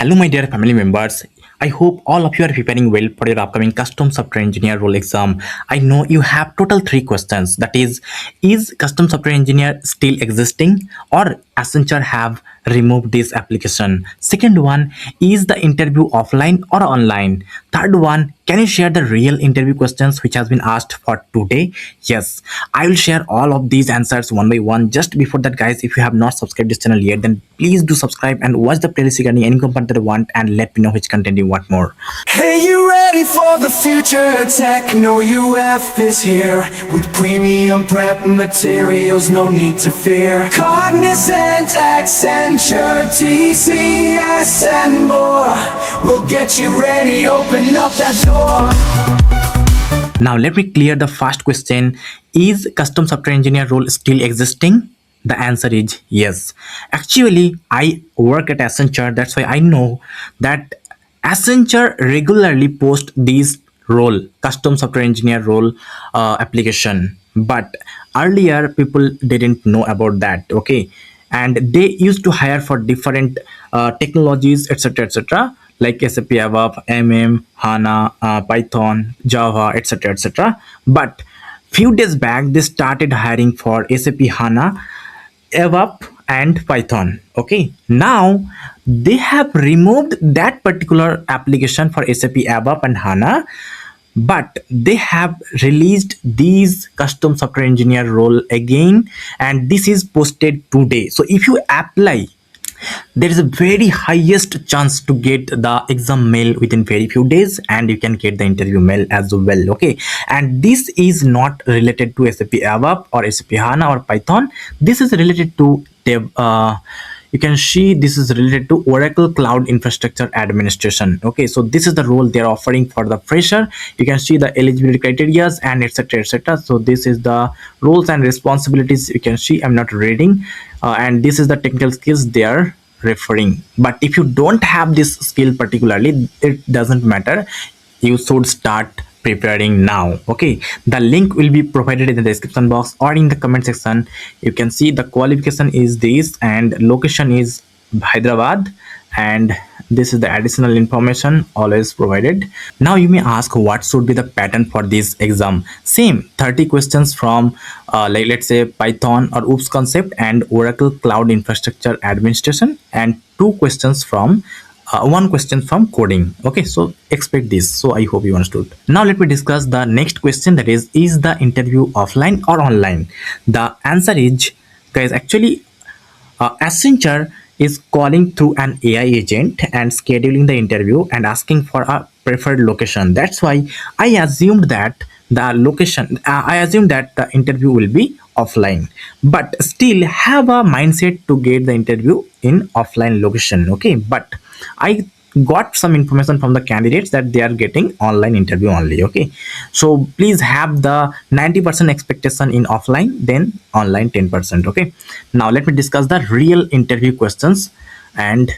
Hello, my dear family members. I hope all of you are preparing well for your upcoming custom software engineer role exam. I know you have total three questions. That is custom software engineer still existing, or Accenture have removed this application? Second one, is the interview offline or online? Third one, can you share the real interview questions which has been asked for today? Yes, I will share all of these answers one by one. Just before that, guys, if you have not subscribed this channel yet, then please do subscribe and watch the playlist regarding any component that you want, and let me know which content you want more. Hey, you ready for the future? Techno UF is here with premium prep materials, no need to fear. Cognizant, Accenture, TCS, and more. We'll get you ready, open up that door. Now let me clear the first question. Is custom software engineer role still existing? The answer is yes. Actually, I work at Accenture. That's why I know that Accenture regularly post these role, custom software engineer role application. But earlier people didn't know about that. Okay, and they used to hire for different technologies, etc., like SAP ABAP, HANA, Python, Java, etc. But few days back, they started hiring for SAP HANA, ABAP, and Python. Okay, now they have removed that particular application for SAP ABAP and HANA, but they have released these custom software engineer role again, and this is posted today. So if you apply, there is a very highest chance to get the exam mail within very few days, and you can get the interview mail as well. Okay, and this is not related to SAP ABAP or SAP HANA or Python. This is related to you can see this is related to Oracle Cloud Infrastructure Administration. Okay, so this is the role they are offering for the fresher. You can see the eligibility criteria and etc. So this is the roles and responsibilities. You can see I'm not reading, and this is the technical skills they are referring. But if you don't have this skill particularly, it doesn't matter. You should start preparing now. Okay, the link will be provided in the description box or in the comment section. You can see the qualification is this and location is Hyderabad, and this is the additional information always provided. Now you may ask, what should be the pattern for this exam? Same 30 questions from like let's say Python or OOPS concept and Oracle Cloud Infrastructure Administration, and two questions from one question from coding. Okay, so expect this. So I hope you understood. Now let me discuss the next question, that is the interview offline or online? The answer is, guys, actually Accenture is calling through an AI agent and scheduling the interview and asking for a preferred location. That's why I assumed that I assumed that the interview will be offline, but still have a mindset to get the interview in offline location. Okay, but I got some information from the candidates that they are getting online interview only. Okay, so please have the 90% expectation in offline, then online 10%. Okay, now let me discuss the real interview questions. And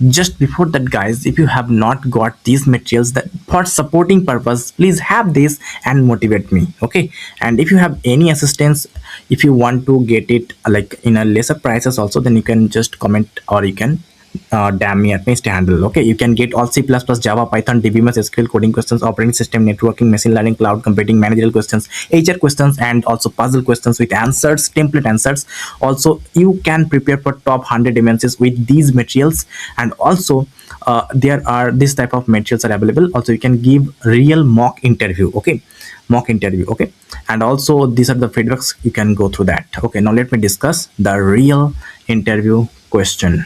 just before that, guys, if you have not got these materials that for supporting purpose, please have this and motivate me. Okay, and if you have any assistance, if you want to get it like in a lesser prices also, then you can just comment, or you can damn me at my handle. Okay, you can get all C++, Java, Python, DBMS, SQL coding questions, operating system, networking, machine learning, cloud computing, managerial questions, HR questions, and also puzzle questions with answers, template answers. Also, you can prepare for top 100 MNCs with these materials, and also there are this type of materials are available. Also, you can give real mock interview. Okay, mock interview. Okay, and also these are the feedbacks, you can go through that. Okay, now let me discuss the real interview question.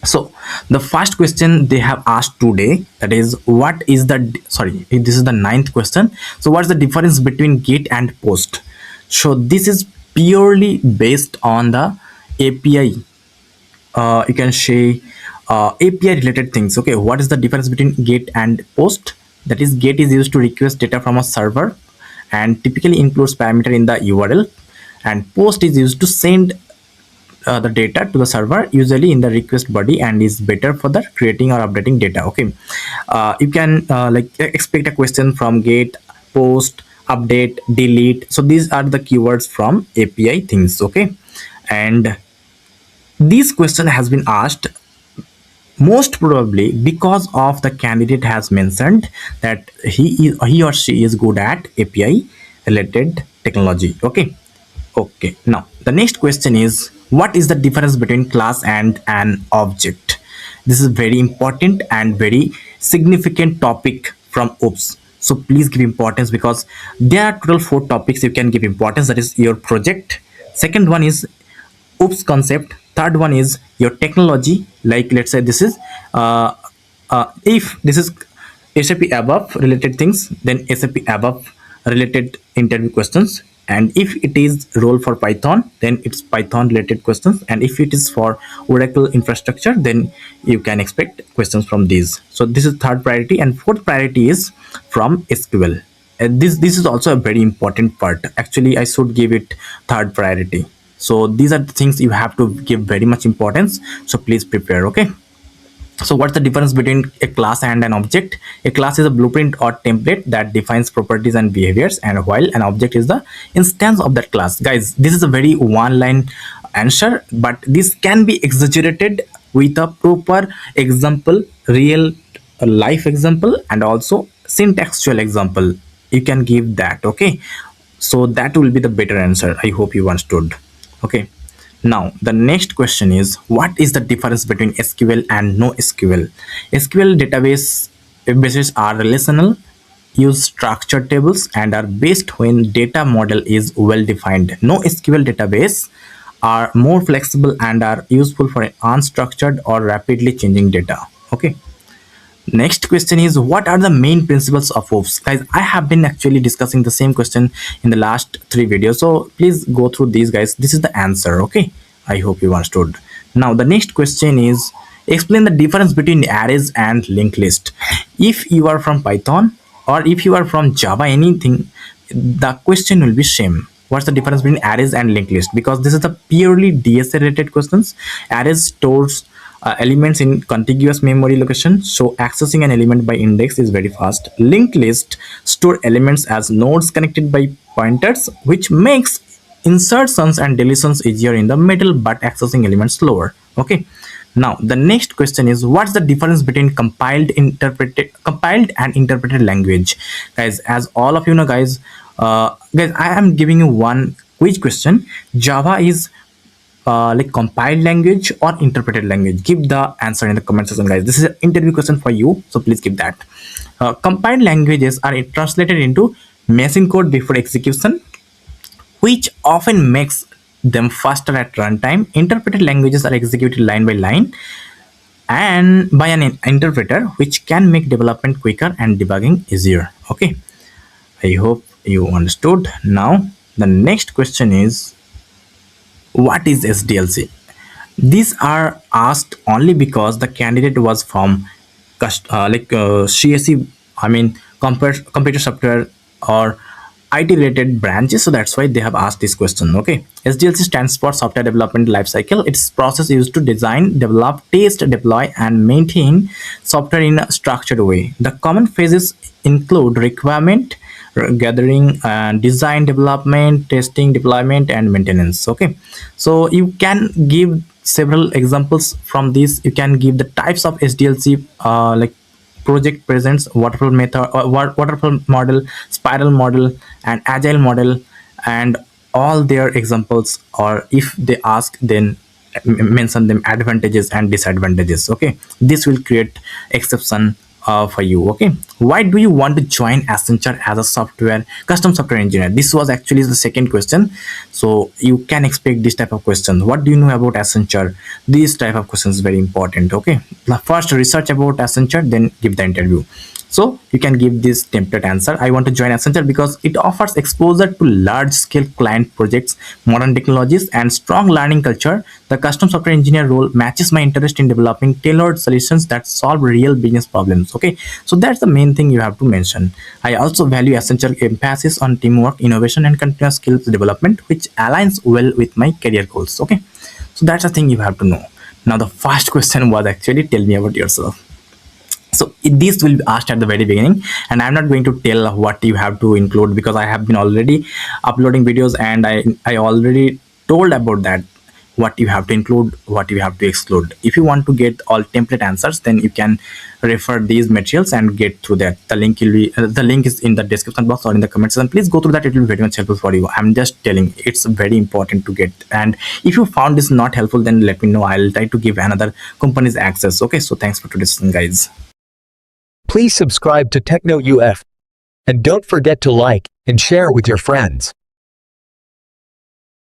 So the first question they have asked today, that is what is the sorry, this is the ninth question. So what's the difference between get and post? So this is purely based on the API. You can say API related things. Okay, what is the difference between get and post? That is, get is used to request data from a server and typically includes parameter in the URL, and post is used to send the data to the server, usually in the request body, and is better for the creating or updating data. Okay, you can like expect a question from get, post, update, delete. So these are the keywords from API things. Okay, and this question has been asked most probably because of the candidate has mentioned that he or she is good at API related technology. Okay, now the next question is, what is the difference between class and an object? This is very important and very significant topic from OOPS. So please give importance, because there are total four topics you can give importance. That is your project. Second one is OOPS concept. Third one is your technology. Like let's say this is if this is SAP ABAP related things, then SAP ABAP related interview questions. And if it is role for Python, then it's Python related questions. And if it is for Oracle infrastructure, then you can expect questions from these. So this is third priority, and fourth priority is from SQL. And this is also a very important part. Actually, I should give it third priority. So these are the things you have to give very much importance. So please prepare. Okay. So what's the difference between a class and an object? A class is a blueprint or template that defines properties and behaviors, and while an object is the instance of that class. Guys, this is a very one line answer, but this can be exaggerated with a proper example, real life example, and also syntextual example. You can give that. Okay, so that will be the better answer. I hope you understood. Okay, now the next question is, what is the difference between SQL and no SQL? SQL database bases are relational, use structured tables, and are based when data model is well defined. No SQL database are more flexible and are useful for unstructured or rapidly changing data. Okay, next question is, what are the main principles of OOPS? Guys, I have been actually discussing the same question in the last three videos, so please go through these, guys. This is the answer. Okay, I hope you understood. Now the next question is, explain the difference between arrays and linked list. If you are from Python or if you are from Java, anything, the question will be same. What's the difference between arrays and linked list? Because this is the purely DSA related questions. Arrays stores elements in contiguous memory location, so accessing an element by index is very fast. Linked list store elements as nodes connected by pointers, which makes insertions and deletions easier in the middle but accessing elements slower. Okay, now the next question is, what's the difference between compiled and interpreted language? Guys, as all of you know, guys, I am giving you one quiz question. Java is like compiled language or interpreted language? Give the answer in the comment section, guys. This is an interview question for you, so please give that. Compiled languages are translated into machine code before execution, which often makes them faster at runtime. Interpreted languages are executed line by line and by an interpreter, which can make development quicker and debugging easier. Okay, I hope you understood. Now the next question is, what is SDLC? These are asked only because the candidate was from CSE, I mean computer software or IT related branches, so that's why they have asked this question. Okay, SDLC stands for Software Development Lifecycle. It's process used to design, develop, test, deploy, and maintain software in a structured way. The common phases include requirement gathering and design, development, testing, deployment, and maintenance. Okay, so you can give several examples from this. You can give the types of SDLC, like project presents, waterfall method, waterfall model, spiral model, and agile model, and all their examples. Or if they ask, then mention them advantages and disadvantages. Okay, this will create exception for you. Okay, why do you want to join Accenture as a custom software engineer? This was actually the second question, so you can expect this type of questions. What do you know about Accenture? This type of questions is very important. Okay, first research about Accenture, then give the interview. So you can give this template answer. I want to join Accenture because it offers exposure to large scale client projects, modern technologies, and strong learning culture. The custom software engineer role matches my interest in developing tailored solutions that solve real business problems. Okay, so that's the main thing you have to mention. I also value Accenture emphasis on teamwork, innovation, and continuous skills development, which aligns well with my career goals. Okay, so that's the thing you have to know. Now the first question was actually, tell me about yourself. So this will be asked at the very beginning, and I'm not going to tell what you have to include because I have been already uploading videos and I already told about that. what you have to include, what you have to exclude. If you want to get all template answers, then you can refer these materials and get through that. The link will be the link is in the description box or in the comment section. Please go through that, it will be very much helpful for you. I'm just telling, it's very important to get. And if you found this not helpful, then let me know, I'll try to give another company's access. Okay, so thanks for today's session, guys. Please subscribe to Techno UF. And don't forget to like and share with your friends.